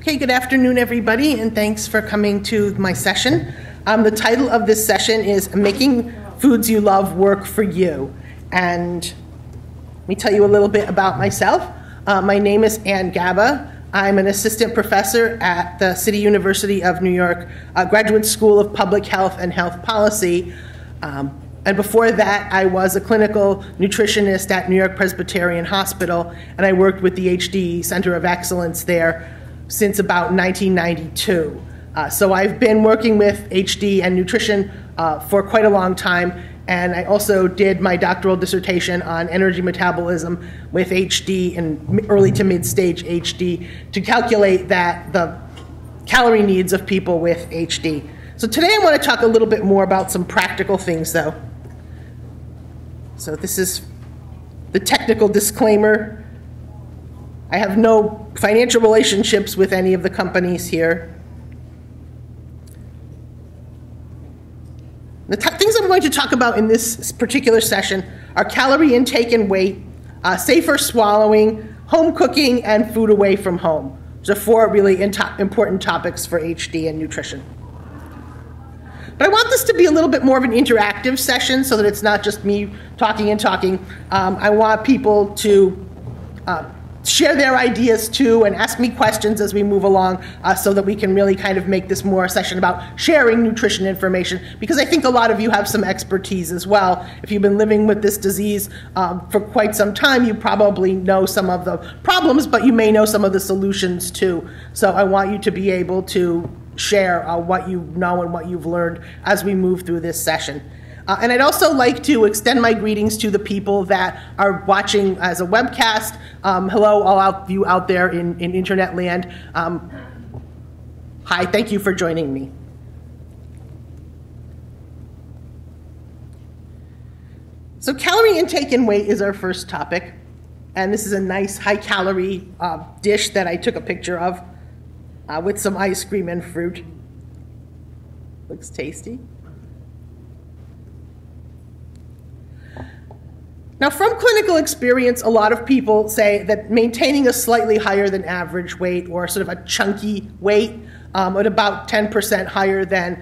Okay, good afternoon, everybody, and thanks for coming to my session. The title of this session is Making Foods You Love Work for You. And let me tell you a little bit about myself. My name is Ann Gaba. I'm an assistant professor at the City University of New York Graduate School of Public Health and Health Policy. And before that, I was a clinical nutritionist at New York Presbyterian Hospital, and I worked with the HD Center of Excellence there since about 1992. So I've been working with HD and nutrition for quite a long time, and I also did my doctoral dissertation on energy metabolism with HD and early to mid-stage HD to calculate the calorie needs of people with HD. So today I want to talk a little bit more about some practical things, though. So this is the technical disclaimer. I have no financial relationships with any of the companies here. The things I'm going to talk about in this particular session are calorie intake and weight, safer swallowing, home cooking, and food away from home. Those are four really important topics for HD and nutrition. But I want this to be a little bit more of an interactive session so that it's not just me talking and talking. I want people to share their ideas too and ask me questions as we move along so that we can really kind of make this more a session about sharing nutrition information, because I think a lot of you have some expertise as well. If you've been living with this disease for quite some time, you probably know some of the problems, but you may know some of the solutions too. So I want you to be able to share what you know and what you've learned as we move through this session. And I'd also like to extend my greetings to the people that are watching as a webcast. Hello, all of you out there in internet land. Hi, thank you for joining me. So calorie intake and weight is our first topic. And this is a nice high-calorie dish that I took a picture of with some ice cream and fruit. Looks tasty. Now, from clinical experience, a lot of people say that maintaining a slightly higher than average weight, or sort of a chunky weight, at about 10% higher than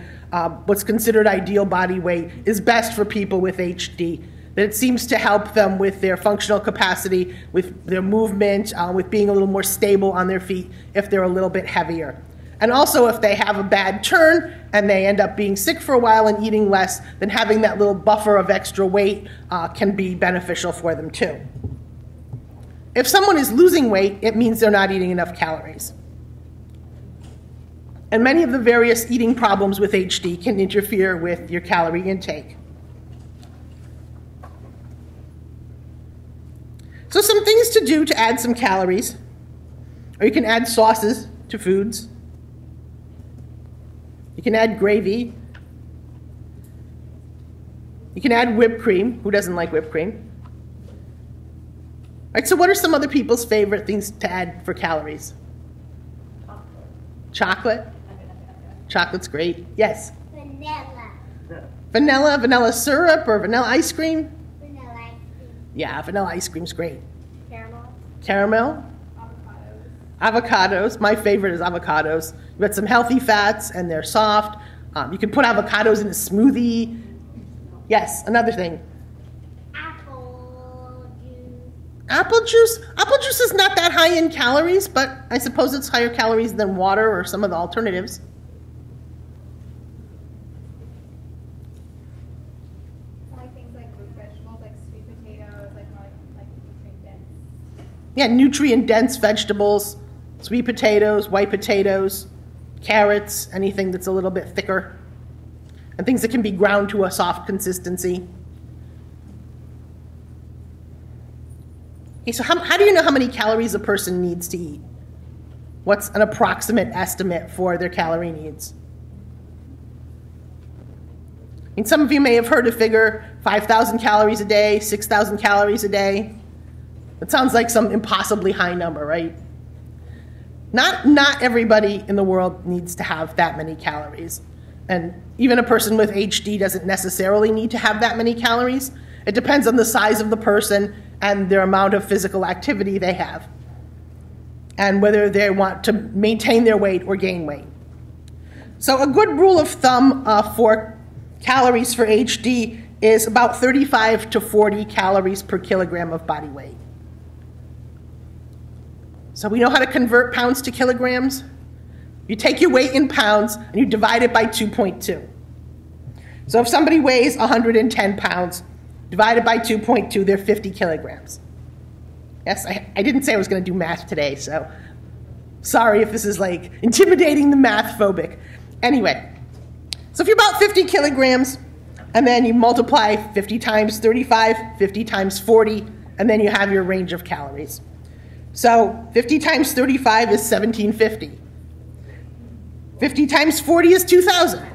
what's considered ideal body weight, is best for people with HD. That it seems to help them with their functional capacity, with their movement, with being a little more stable on their feet if they're a little bit heavier. And also, if they have a bad turn and they end up being sick for a while and eating less, then having that little buffer of extra weight can be beneficial for them too. If someone is losing weight, it means they're not eating enough calories. And many of the various eating problems with HD can interfere with your calorie intake. So some things to do to add some calories, or you can add sauces to foods. You can add gravy. You can add whipped cream. Who doesn't like whipped cream? All right, so what are some other people's favorite things to add for calories? Chocolate? Chocolate's great. Yes? Vanilla. Vanilla syrup or vanilla ice cream? Vanilla ice cream. Yeah, vanilla ice cream's great. Caramel. Caramel? Avocados. My favorite is avocados. You've got some healthy fats and they're soft. You can put avocados in a smoothie. Yes, another thing. Apple juice. Apple juice? Apple juice is not that high in calories, but I suppose it's higher calories than water or some of the alternatives. Like things like root vegetables, like sweet potatoes, like nutrient-dense. Yeah, nutrient-dense vegetables, sweet potatoes, white potatoes, carrots, anything that's a little bit thicker, and things that can be ground to a soft consistency. Okay, so how do you know how many calories a person needs to eat? What's an approximate estimate for their calorie needs? I mean, some of you may have heard a figure, 5,000 calories a day, 6,000 calories a day. That sounds like some impossibly high number, right? Not everybody in the world needs to have that many calories. And even a person with HD doesn't necessarily need to have that many calories. It depends on the size of the person and their amount of physical activity they have. and whether they want to maintain their weight or gain weight. So a good rule of thumb for calories for HD is about 35 to 40 calories per kilogram of body weight. So we know how to convert pounds to kilograms. You take your weight in pounds and you divide it by 2.2. So if somebody weighs 110 pounds, divided by 2.2, they're 50 kilograms. Yes, I didn't say I was going to do math today, so sorry if this is like intimidating the math phobic. Anyway, so if you're about 50 kilograms, and then you multiply 50 times 35, 50 times 40, and then you have your range of calories. So 50 times 35 is 1750. 50 times 40 is 2000.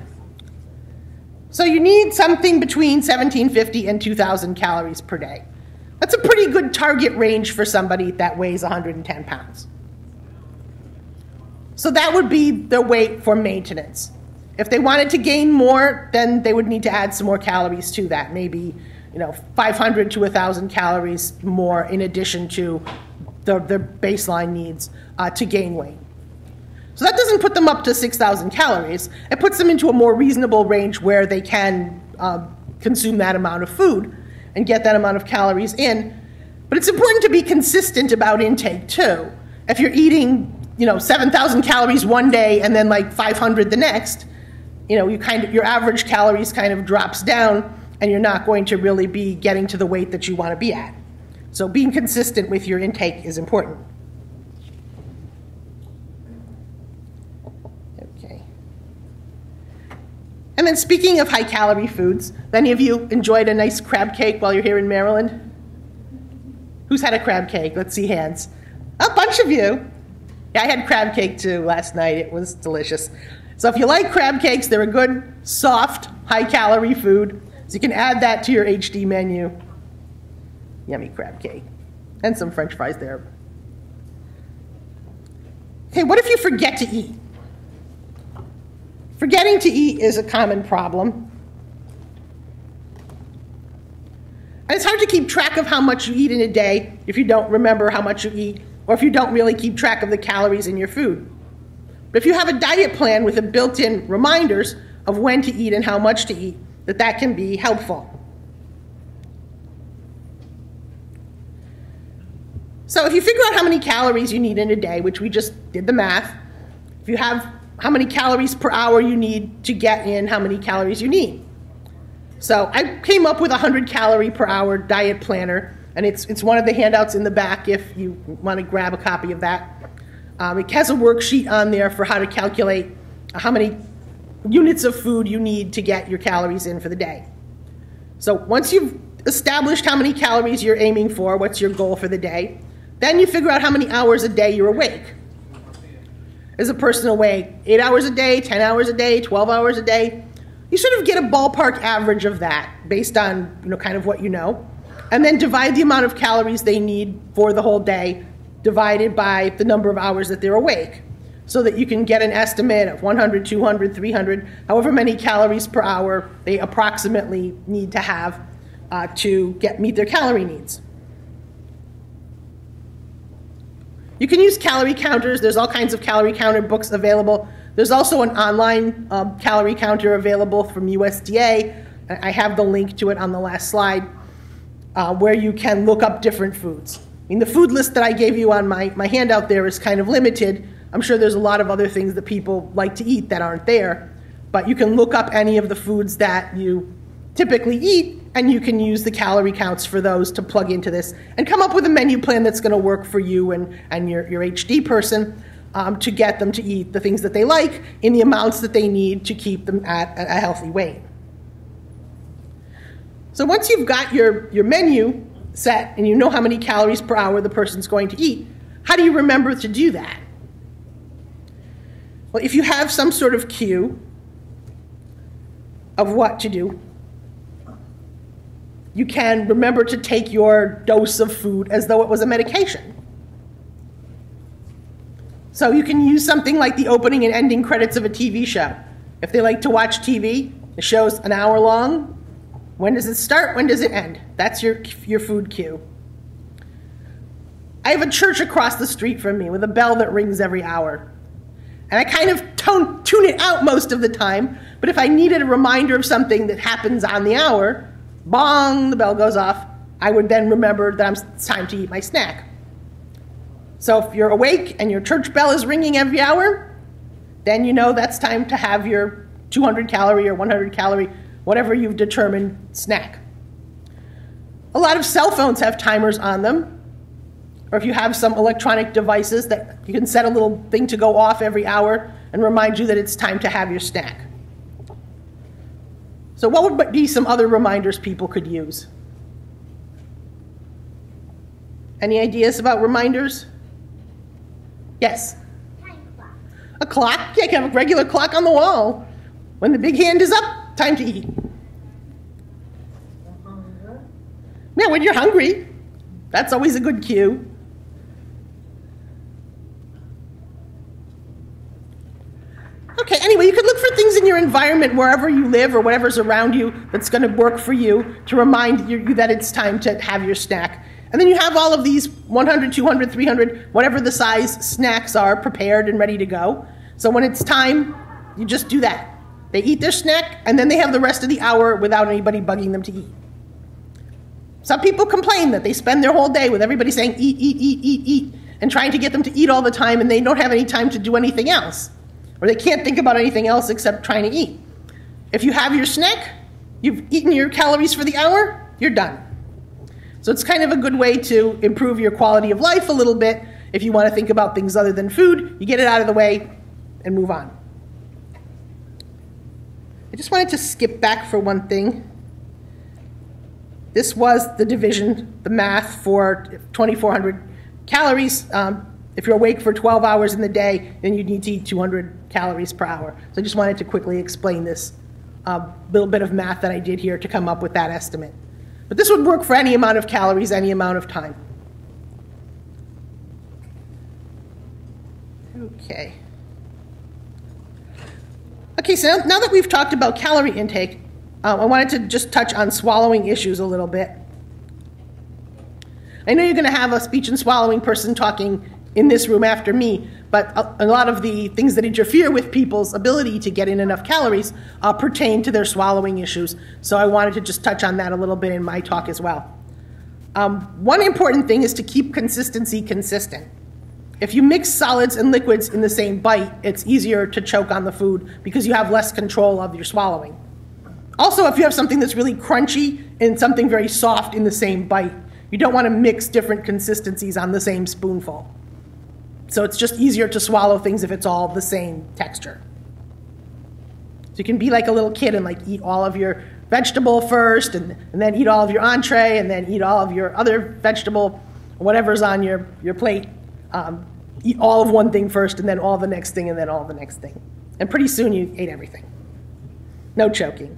So you need something between 1750 and 2000 calories per day. That's a pretty good target range for somebody that weighs 110 pounds. So that would be the weight for maintenance. If they wanted to gain more, then they would need to add some more calories to that. Maybe 500 to 1,000 calories more in addition to their baseline needs to gain weight. So that doesn't put them up to 6,000 calories. It puts them into a more reasonable range where they can consume that amount of food and get that amount of calories in. But it's important to be consistent about intake too. If you're eating 7,000 calories one day and then like 500 the next, your average calories kind of drops down and you're not going to really be getting to the weight that you want to be at. So being consistent with your intake is important. Okay. And then speaking of high calorie foods, any of you enjoyed a nice crab cake while you're here in Maryland? Who's had a crab cake? Let's see hands. A bunch of you. Yeah, I had crab cake too last night. It was delicious. So if you like crab cakes, they're a good, soft, high-calorie food. So you can add that to your HD menu. Yummy crab cake. And some French fries there. Okay, what if you forget to eat? Forgetting to eat is a common problem. And it's hard to keep track of how much you eat in a day if you don't remember how much you eat, or if you don't really keep track of the calories in your food. But if you have a diet plan with a built-in reminders of when to eat and how much to eat, that can be helpful. So if you figure out how many calories you need in a day, which we just did the math, if you have how many calories per hour you need to get in how many calories you need. So I came up with a 100 calorie per hour diet planner, and it's one of the handouts in the back if you want to grab a copy of that. It has a worksheet on there for how to calculate how many units of food you need to get your calories in for the day. So once you've established how many calories you're aiming for, what's your goal for the day, then you figure out how many hours a day you're awake. Is a person awake 8 hours a day, 10 hours a day, 12 hours a day? You sort of get a ballpark average of that based on kind of what you know, and then divide the amount of calories they need for the whole day divided by the number of hours that they're awake, so that you can get an estimate of 100, 200, 300, however many calories per hour they approximately need to have to meet their calorie needs. You can use calorie counters. There's all kinds of calorie counter books available. There's also an online calorie counter available from USDA. I have the link to it on the last slide, where you can look up different foods. I mean, the food list that I gave you on my handout there is kind of limited. I'm sure there's a lot of other things that people like to eat that aren't there, but you can look up any of the foods that you typically eat, and you can use the calorie counts for those to plug into this and come up with a menu plan that's going to work for you and your HD person to get them to eat the things that they like in the amounts that they need to keep them at a healthy weight. So once you've got your menu set and you know how many calories per hour the person's going to eat, how do you remember to do that? Well, if you have some sort of cue of what to do, you can remember to take your dose of food as though it was a medication. So you can use something like the opening and ending credits of a TV show. If they like to watch TV, the show's an hour long. When does it start? When does it end? That's your food cue. I have a church across the street from me with a bell that rings every hour. And I kind of tune it out most of the time, but if I needed a reminder of something that happens on the hour, bong, the bell goes off, I would then remember that it's time to eat my snack. So if you're awake and your church bell is ringing every hour, then you know that's time to have your 200 calorie or 100 calorie, whatever you've determined, snack. A lot of cell phones have timers on them. Or if you have some electronic devices that you can set a little thing to go off every hour and remind you that it's time to have your snack. So what would be some other reminders people could use? Any ideas about reminders? Yes? Time clock. A clock? Yeah, you can have a regular clock on the wall. When the big hand is up, time to eat. Yeah, when you're hungry. That's always a good cue. Okay, anyway, you could look for things in your environment wherever you live or whatever's around you that's going to work for you to remind you that it's time to have your snack. And then you have all of these 100, 200, 300, whatever the size snacks are, prepared and ready to go. So when it's time, you just do that. They eat their snack, and then they have the rest of the hour without anybody bugging them to eat. Some people complain that they spend their whole day with everybody saying, eat, eat, eat, eat, eat, and trying to get them to eat all the time, and they don't have any time to do anything else. Or they can't think about anything else except trying to eat. If you have your snack, you've eaten your calories for the hour, you're done. So it's kind of a good way to improve your quality of life a little bit. If you want to think about things other than food, you get it out of the way and move on. I just wanted to skip back for one thing. This was the division, the math for 2,400 calories. If you're awake for 12 hours in the day, then you need to eat 200 calories per hour. So I just wanted to quickly explain this little bit of math that I did here to come up with that estimate. But this would work for any amount of calories, any amount of time. Okay. Okay, so now that we've talked about calorie intake, I wanted to just touch on swallowing issues a little bit. I know you're going to have a speech and swallowing person talking in this room after me, but a lot of the things that interfere with people's ability to get in enough calories pertain to their swallowing issues. So I wanted to just touch on that a little bit in my talk as well. One important thing is to keep consistency consistent. If you mix solids and liquids in the same bite, it's easier to choke on the food because you have less control of your swallowing. Also, if you have something that's really crunchy and something very soft in the same bite, you don't want to mix different consistencies on the same spoonful. So it's just easier to swallow things if it's all the same texture. So you can be like a little kid and like eat all of your vegetable first and then eat all of your entree and then eat all of your other vegetable, whatever's on your plate. Eat all of one thing first and then all the next thing and then all the next thing. And pretty soon you ate everything. No choking.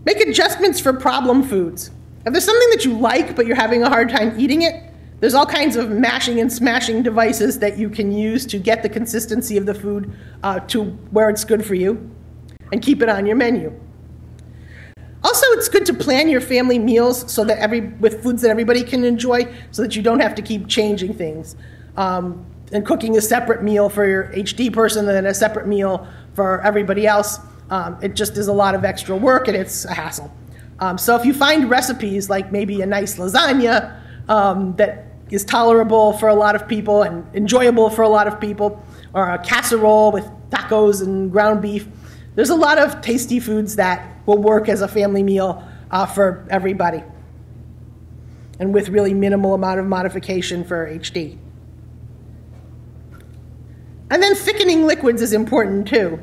Make adjustments for problem foods. If there's something that you like but you're having a hard time eating it, there's all kinds of mashing and smashing devices that you can use to get the consistency of the food to where it's good for you and keep it on your menu. Also, it's good to plan your family meals so that with foods that everybody can enjoy so that you don't have to keep changing things. And cooking a separate meal for your HD person and then a separate meal for everybody else. It just is a lot of extra work and it's a hassle. So if you find recipes like maybe a nice lasagna that is tolerable for a lot of people and enjoyable for a lot of people, or a casserole with tacos and ground beef, there's a lot of tasty foods that will work as a family meal for everybody and with really minimal amount of modification for HD. And then thickening liquids is important too.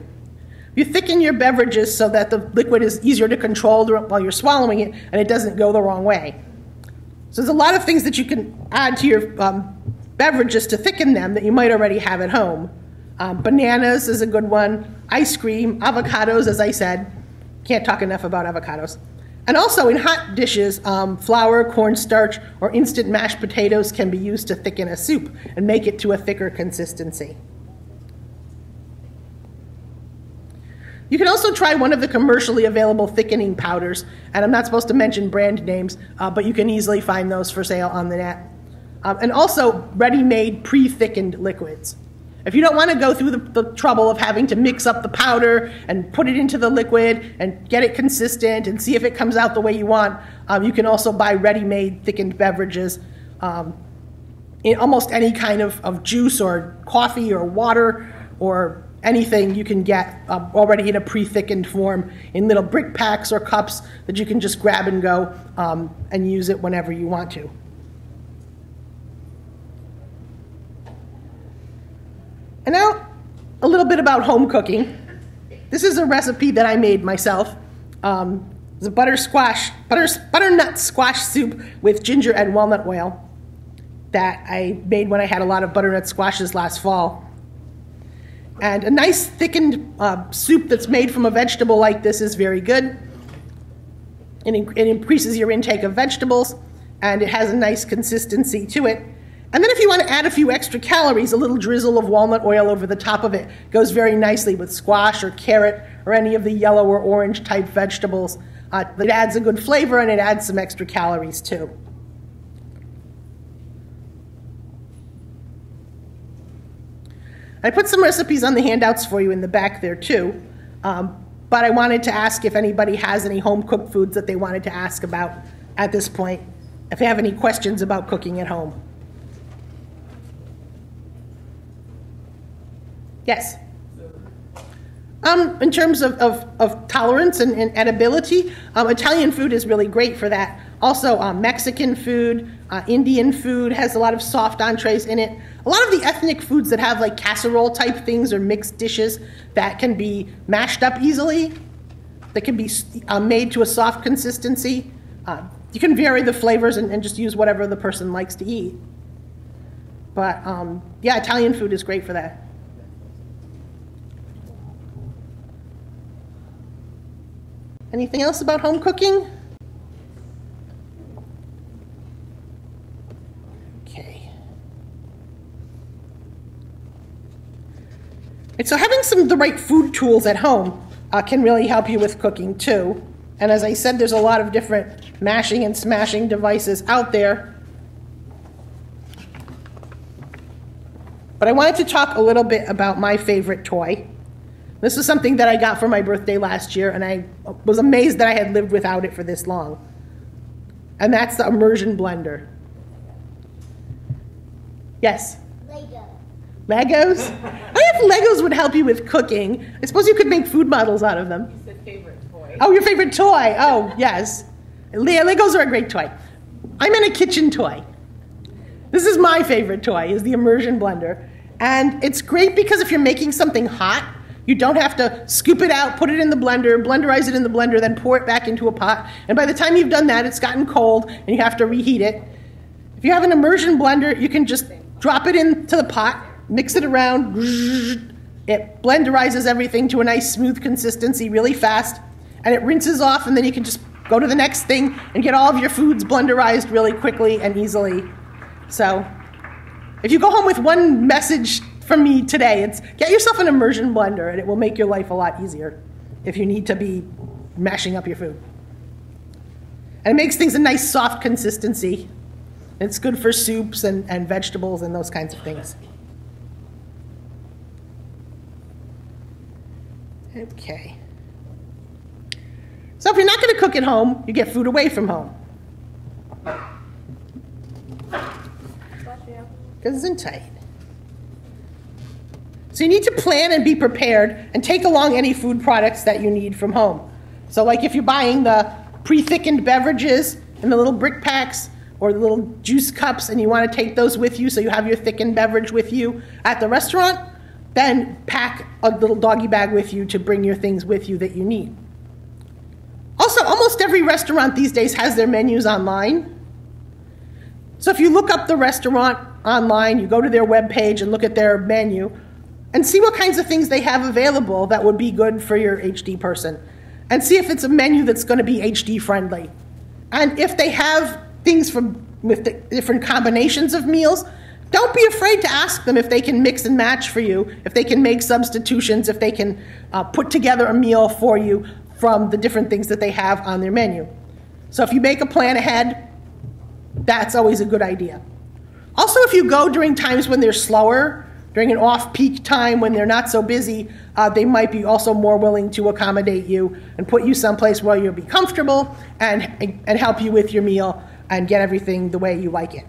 You thicken your beverages so that the liquid is easier to control while you're swallowing it and it doesn't go the wrong way. So there's a lot of things that you can add to your beverages to thicken them that you might already have at home. Bananas is a good one. Ice cream, avocados, as I said. Can't talk enough about avocados. And also in hot dishes, flour, cornstarch, or instant mashed potatoes can be used to thicken a soup and make it to a thicker consistency. You can also try one of the commercially available thickening powders, and I'm not supposed to mention brand names, but you can easily find those for sale on the net. and also ready-made pre-thickened liquids. If you don't want to go through the trouble of having to mix up the powder and put it into the liquid and get it consistent and see if it comes out the way you want, you can also buy ready-made thickened beverages in almost any kind of juice or coffee or water or anything you can get already in a pre-thickened form in little brick packs or cups that you can just grab and go and use it whenever you want to. And now, a little bit about home cooking. This is a recipe that I made myself. It's a butternut squash soup with ginger and walnut oil that I made when I had a lot of butternut squashes last fall. And a nice thickened soup that's made from a vegetable like this is very good. It increases your intake of vegetables, and it has a nice consistency to it. And then if you want to add a few extra calories, a little drizzle of walnut oil over the top of it goes very nicely with squash or carrot or any of the yellow or orange type vegetables. It adds a good flavor, and it adds some extra calories too. I put some recipes on the handouts for you in the back there too, but I wanted to ask if anybody has any home-cooked foods that they wanted to ask about at this point, if they have any questions about cooking at home. Yes? In terms of tolerance and edibility, Italian food is really great for that. Also, Mexican food, Indian food has a lot of soft entrees in it. A lot of the ethnic foods that have like casserole type things or mixed dishes that can be mashed up easily, that can be made to a soft consistency. You can vary the flavors and just use whatever the person likes to eat. But yeah, Italian food is great for that. Anything else about home cooking? Okay. And so having the right food tools at home can really help you with cooking too. And as I said, there's a lot of different mashing and smashing devices out there. But I wanted to talk a little bit about my favorite toy. This was something that I got for my birthday last year, and I was amazed that I had lived without it for this long. And that's the Immersion Blender. Yes? Lego. Legos? I if Legos would help you with cooking. I suppose you could make food models out of them. You said favorite toy. Oh, your favorite toy. Oh, yes. Legos are a great toy. I meant a kitchen toy. This is my favorite toy, is the Immersion Blender. And it's great because if you're making something hot, you don't have to scoop it out, put it in the blender, blenderize it in the blender, then pour it back into a pot. And by the time you've done that, it's gotten cold and you have to reheat it. If you have an immersion blender, you can just drop it into the pot, mix it around. It blenderizes everything to a nice smooth consistency really fast. And it rinses off, and then you can just go to the next thing and get all of your foods blenderized really quickly and easily. So if you go home with one message from me today, it's get yourself an immersion blender, and it will make your life a lot easier if you need to be mashing up your food. And it makes things a nice soft consistency. It's good for soups and vegetables and those kinds of things. Okay. So if you're not going to cook at home, you get food away from home. Because it's tight. So you need to plan and be prepared and take along any food products that you need from home. So like if you're buying the pre-thickened beverages in the little brick packs or the little juice cups and you want to take those with you so you have your thickened beverage with you at the restaurant, then pack a little doggy bag with you to bring your things with you that you need. Also, almost every restaurant these days has their menus online. So if you look up the restaurant online, you go to their webpage and look at their menu, and see what kinds of things they have available that would be good for your HD person. And see if it's a menu that's going to be HD friendly. And if they have things with the different combinations of meals, don't be afraid to ask them if they can mix and match for you, if they can make substitutions, if they can put together a meal for you from the different things that they have on their menu. So if you make a plan ahead, that's always a good idea. Also, if you go during times when they're slower, during an off-peak time when they're not so busy, they might be also more willing to accommodate you and put you someplace where you'll be comfortable and help you with your meal and get everything the way you like it.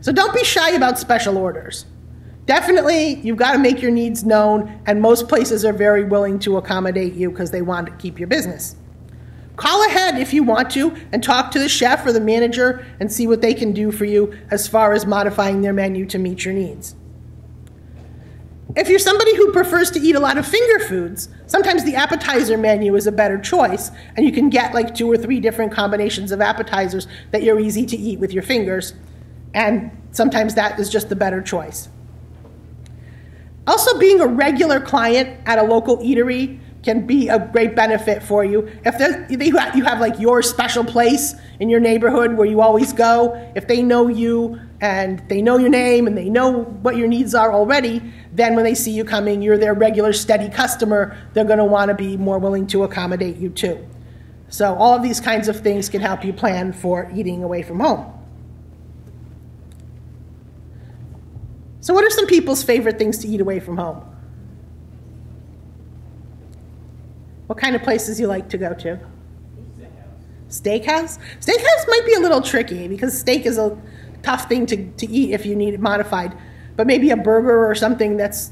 So don't be shy about special orders. Definitely, you've got to make your needs known, and most places are very willing to accommodate you because they want to keep your business. Call ahead if you want to and talk to the chef or the manager and see what they can do for you as far as modifying their menu to meet your needs. If you're somebody who prefers to eat a lot of finger foods, sometimes the appetizer menu is a better choice, and you can get like 2 or 3 different combinations of appetizers that you're easy to eat with your fingers, and sometimes that is just the better choice. Also, being a regular client at a local eatery can be a great benefit for you. If you have like your special place in your neighborhood where you always go, if they know you and they know your name and they know what your needs are already, then when they see you coming, you're their regular steady customer, they're going to want to be more willing to accommodate you too. So all of these kinds of things can help you plan for eating away from home. So what are some people's favorite things to eat away from home? What kind of places you like to go to? Steakhouse. Steakhouse might be a little tricky because steak is a tough thing to eat if you need it modified. But maybe a burger or something that's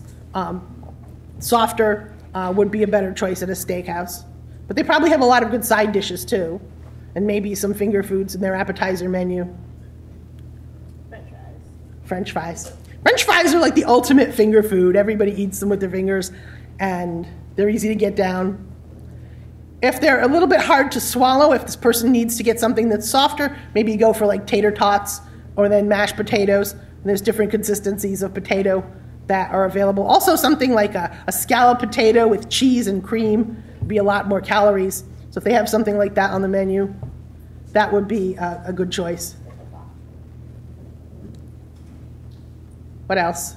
softer would be a better choice at a steakhouse. But they probably have a lot of good side dishes too, and maybe some finger foods in their appetizer menu. French fries. French fries. French fries are like the ultimate finger food. Everybody eats them with their fingers, and they're easy to get down. If they're a little bit hard to swallow, if this person needs to get something that's softer, maybe you go for like tater tots or then mashed potatoes. And there's different consistencies of potato that are available. Also, something like a scallop potato with cheese and cream would be a lot more calories. So if they have something like that on the menu, that would be a good choice. What else?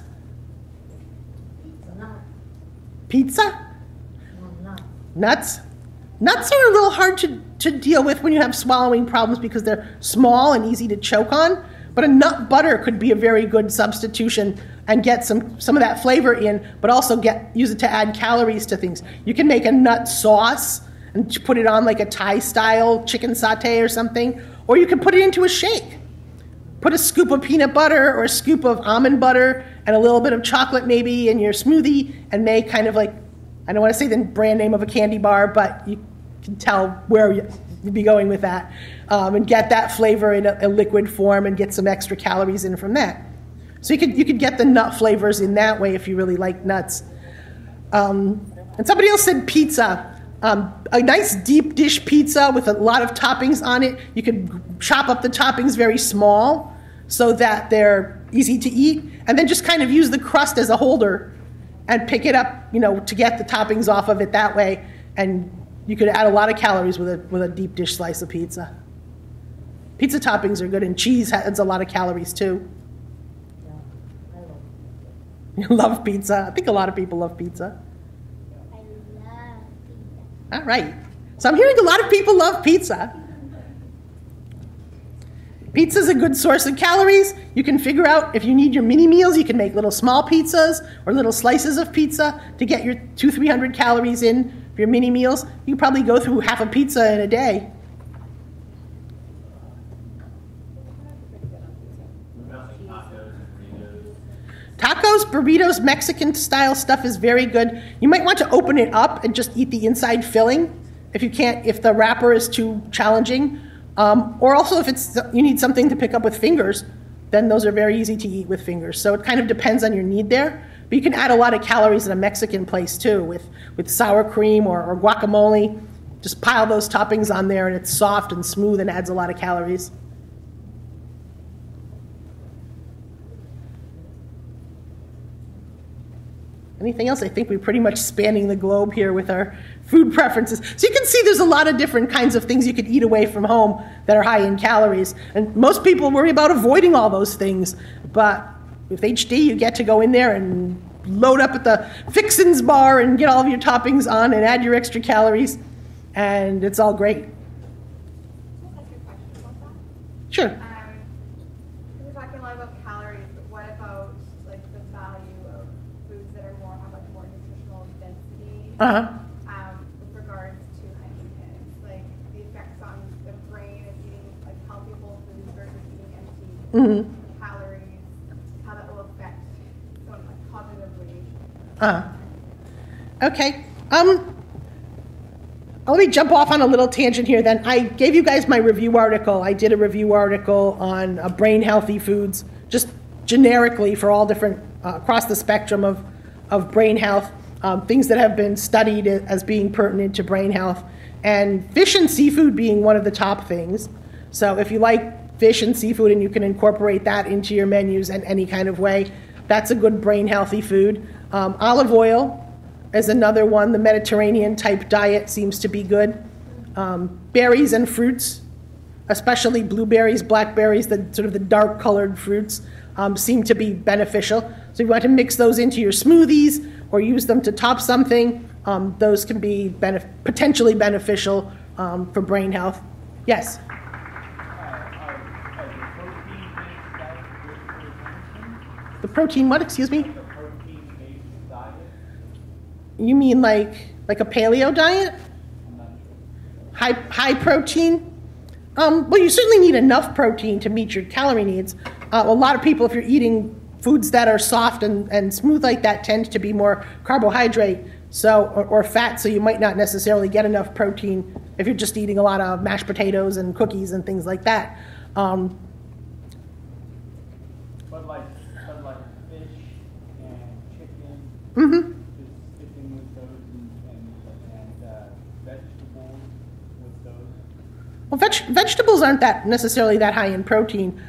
Pizza? Nuts? Nuts are a little hard to deal with when you have swallowing problems because they're small and easy to choke on. But a nut butter could be a very good substitution and get some of that flavor in, but also use it to add calories to things. You can make a nut sauce and put it on like a Thai-style chicken satay or something, or you can put it into a shake. Put a scoop of peanut butter or a scoop of almond butter and a little bit of chocolate maybe in your smoothie and make kind of like, I don't want to say the brand name of a candy bar, but you can tell where you'd be going with that, and get that flavor in a liquid form and get some extra calories in from that. So you could get the nut flavors in that way if you really like nuts. And somebody else said pizza. A nice deep dish pizza with a lot of toppings on it. You could chop up the toppings very small so that they're easy to eat, and then just kind of use the crust as a holder and pick it up, to get the toppings off of it that way. And you could add a lot of calories with a deep dish slice of pizza. Pizza toppings are good, and cheese adds a lot of calories too. You love pizza. I think a lot of people love pizza. All right. So I'm hearing a lot of people love pizza. Pizza is a good source of calories. You can figure out if you need your mini meals, you can make little small pizzas or little slices of pizza to get your 200-300 calories in for your mini meals. You can probably go through half a pizza in a day. Tacos, burritos, Mexican style stuff is very good. You might want to open it up and just eat the inside filling if the wrapper is too challenging. Or also if you need something to pick up with fingers, then those are very easy to eat with fingers. So it kind of depends on your need there. But you can add a lot of calories in a Mexican place too with sour cream or guacamole. Just pile those toppings on there and it's soft and smooth and adds a lot of calories. Anything else? I think we're pretty much spanning the globe here with our food preferences. So you can see there's a lot of different kinds of things you could eat away from home that are high in calories. And most people worry about avoiding all those things. But with HD, you get to go in there and load up at the Fixins bar and get all of your toppings on and add your extra calories. And it's all great. Can I ask you a question about that? Sure. We're talking a lot about calories, but what about like the value of foods that are more have like more nutritional density? With regards to nutrients, like the effects on the brain of eating like healthy whole foods versus eating empty calories, how that will affect someone like cognitively. Okay. Let me jump off on a little tangent here then. I gave you guys my review article. I did a review article on brain healthy foods, just generically for all different, across the spectrum of brain health, things that have been studied as being pertinent to brain health, and fish and seafood being one of the top things. So if you like fish and seafood and you can incorporate that into your menus in any kind of way, that's a good brain healthy food. Olive oil is another one. The Mediterranean type diet seems to be good. Berries and fruits, especially blueberries, blackberries, the sort of the dark colored fruits, seem to be beneficial. So you want to mix those into your smoothies or use them to top something. Those can be potentially beneficial for brain health. Yes? The protein what, excuse me? You mean like a paleo diet? High protein? Well, you certainly need enough protein to meet your calorie needs. A lot of people, if you're eating foods that are soft and smooth like that, tend to be more carbohydrate or fat, so you might not necessarily get enough protein if you're just eating a lot of mashed potatoes and cookies and things like that. But like fish and chicken. Well, vegetables aren't that necessarily that high in protein.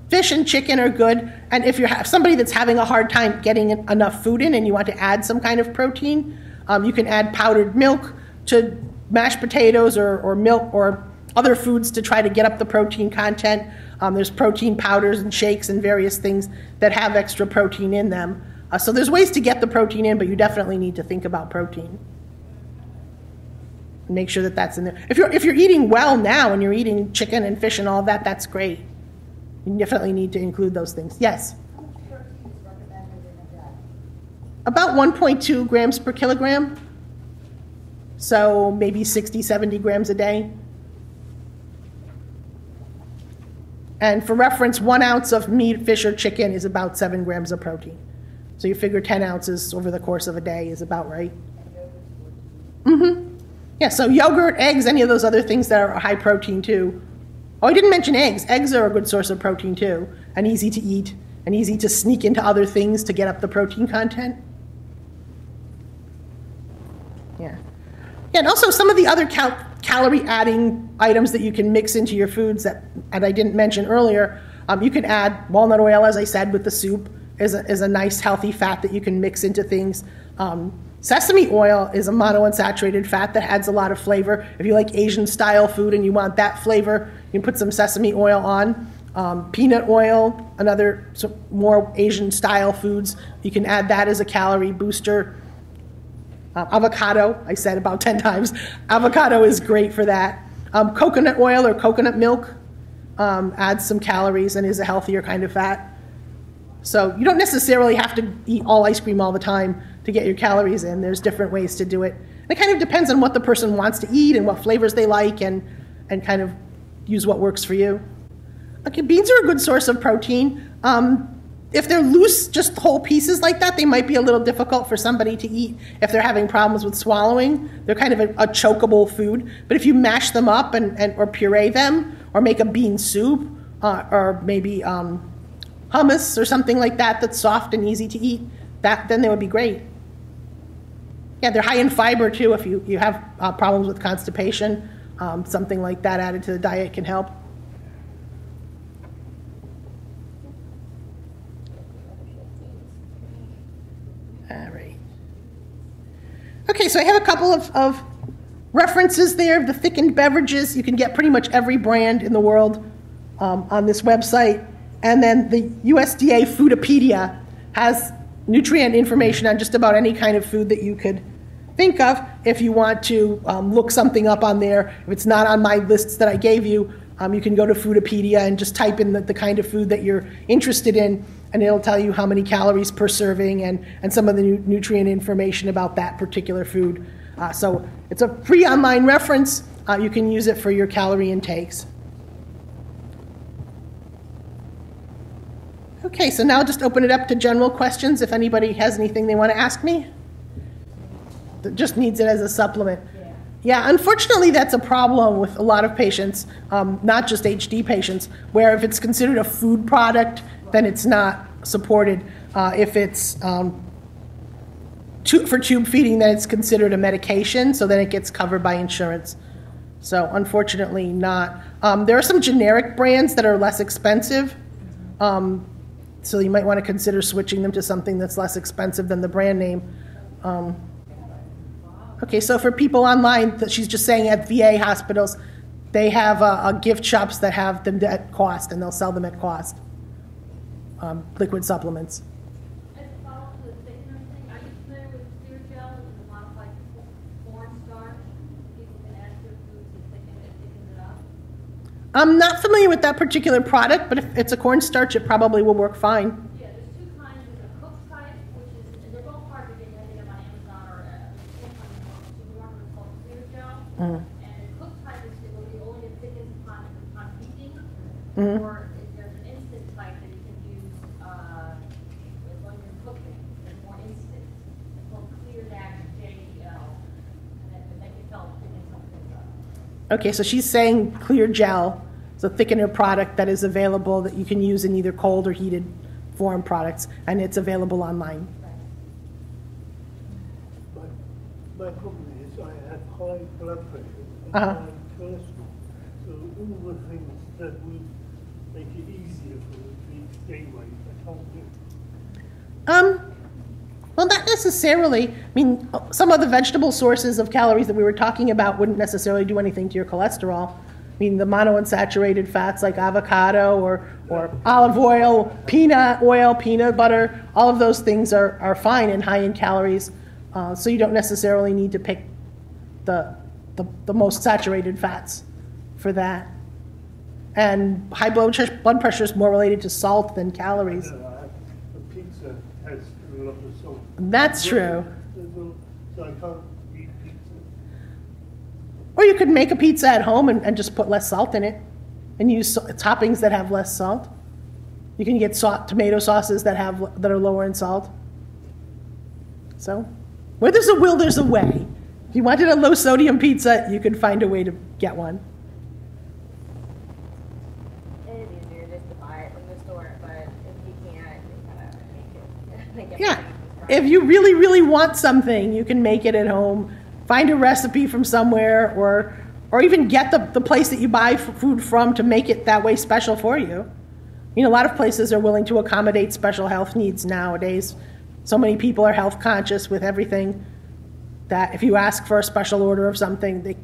Fish and chicken are good, and if you're somebody that's having a hard time getting enough food in and you want to add some kind of protein, you can add powdered milk to mashed potatoes or milk or other foods to try to get up the protein content. There's protein powders and shakes and various things that have extra protein in them. So there's ways to get the protein in, but you definitely need to think about protein. Make sure that that's in there. If you're eating well now and you're eating chicken and fish and all of that, that's great. You definitely need to include those things. Yes? How much protein is recommended in a day? About 1.2 grams per kilogram. So maybe 60, 70 grams a day. And for reference, 1 ounce of meat, fish, or chicken is about 7 grams of protein. So you figure 10 ounces over the course of a day is about right. Yeah, so yogurt, eggs, any of those other things that are high protein too. Oh, I didn't mention eggs. Eggs are a good source of protein too, and easy to eat, and easy to sneak into other things to get up the protein content. Yeah. Yeah, and also some of the other calorie adding items that you can mix into your foods that I didn't mention earlier. You can add walnut oil, as I said, with the soup, is a nice healthy fat that you can mix into things. Sesame oil is a monounsaturated fat that adds a lot of flavor. If you like Asian style food and you want that flavor, you can put some sesame oil on. Peanut oil, another more Asian style foods, you can add that as a calorie booster. Avocado, I said about 10 times. Avocado is great for that. Coconut oil or coconut milk adds some calories and is a healthier kind of fat. So you don't necessarily have to eat all ice cream all the time to get your calories in. There's different ways to do it. It kind of depends on what the person wants to eat and what flavors they like and kind of use what works for you. Okay, beans are a good source of protein. If they're loose, just whole pieces like that, they might be a little difficult for somebody to eat if they're having problems with swallowing. They're kind of a chokeable food. But if you mash them up or puree them or make a bean soup or maybe hummus or something like that that's soft and easy to eat, then they would be great. Yeah, they're high in fiber too. If you have problems with constipation, something like that added to the diet can help. All right. Okay, so I have a couple of references there. The thickened beverages, you can get pretty much every brand in the world on this website. And then the USDA Foodopedia has nutrient information on just about any kind of food that you could think of. If you want to look something up on there, if it's not on my lists that I gave you, You can go to Foodipedia and just type in the kind of food that you're interested in, and it'll tell you how many calories per serving and some of the nutrient information about that particular food. So it's a free online reference. You can use it for your calorie intakes. Okay, so now just open it up to general questions if anybody has anything they want to ask me. That just needs it as a supplement. Yeah, unfortunately, that's a problem with a lot of patients, not just HD patients, where if it's considered a food product, then it's not supported. If it's for tube feeding, then it's considered a medication, so then it gets covered by insurance. So unfortunately not. There are some generic brands that are less expensive, so you might want to consider switching them to something that's less expensive than the brand name. Okay, so for people online, that she's just saying at VA hospitals, they have gift shops that have them at cost, and they'll sell them at cost, liquid supplements. As a follow-up to the thickener thing, are you familiar with clear gel and the modified cornstarch? People can add to their foods to thicken it up? I'm not familiar with that particular product, but if it's a cornstarch, it probably will work fine. Yeah, there's two kinds. There's a cooked type, which is, and they're both hard to get. I think on Amazon or supermarket called clear gel. Mm. And cooked type is only it thickens upon heating. Mhm. Or if there's an instant type that you can use when you're cooking. It's more instant. It's called clear gel, and that can make it felt thicken something up. Okay, so she's saying clear gel. It's a thickener product that is available that you can use in either cold or heated form products, and it's available online. My problem is I have high blood pressure and Uh-huh. high cholesterol. So all the things that would make it easier for me to gain weight, I can't do. Well, not necessarily. I mean, some of the vegetable sources of calories that we were talking about wouldn't necessarily do anything to your cholesterol. I mean, the monounsaturated fats like avocado or olive oil, peanut butter, all of those things are fine and high in calories. So you don't necessarily need to pick the most saturated fats for that. And high blood pressure is more related to salt than calories. The pizza has a lot of salt. That's true. So I can't eat pizza. Or you could make a pizza at home and just put less salt in it and use toppings that have less salt. You can get tomato sauces that are lower in salt. So, where there's a will, there's a way. If you wanted a low sodium pizza, you could find a way to get one. It is easier just to buy it from the store, but if you can't, you kind of make it. Yeah. If you really, really want something, you can make it at home. Find a recipe from somewhere, or even get the place that you buy food from to make it that way special for you. You know, a lot of places are willing to accommodate special health needs nowadays. So many people are health conscious with everything that if you ask for a special order of something,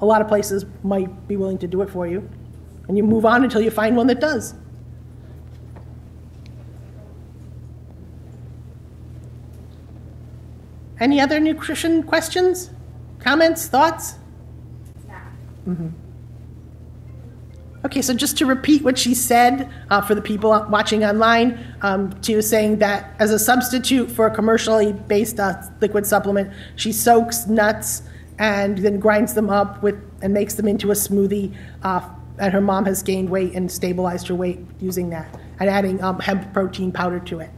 a lot of places might be willing to do it for you. And you move on until you find one that does. Any other nutrition questions, comments, thoughts? Mm-hmm. Okay, so just to repeat what she said for the people watching online, she was saying that as a substitute for a commercially based liquid supplement, she soaks nuts and then grinds them up and makes them into a smoothie. And her mom has gained weight and stabilized her weight using that and adding hemp protein powder to it.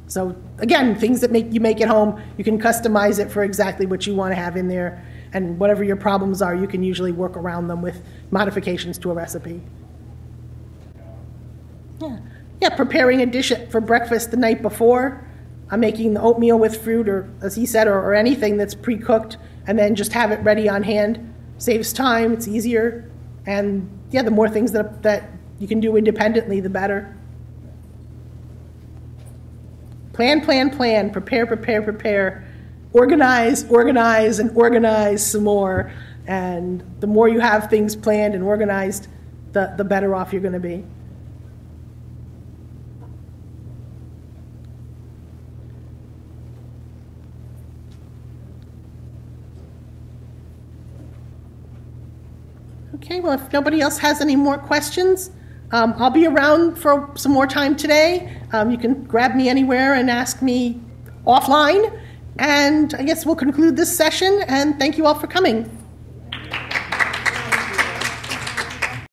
So again, things that you make at home, you can customize it for exactly what you want to have in there. And whatever your problems are, you can usually work around them with modifications to a recipe. Yeah, preparing a dish for breakfast the night before. I'm making the oatmeal with fruit, or as he said, or anything that's pre-cooked, and then just have it ready on hand. Saves time, it's easier. And yeah, the more things that you can do independently, the better. Plan, prepare. Organize, and organize some more. And the more you have things planned and organized, the better off you're going to be. Okay, well, if nobody else has any more questions, I'll be around for some more time today. You can grab me anywhere and ask me offline. And I guess we'll conclude this session, and thank you all for coming.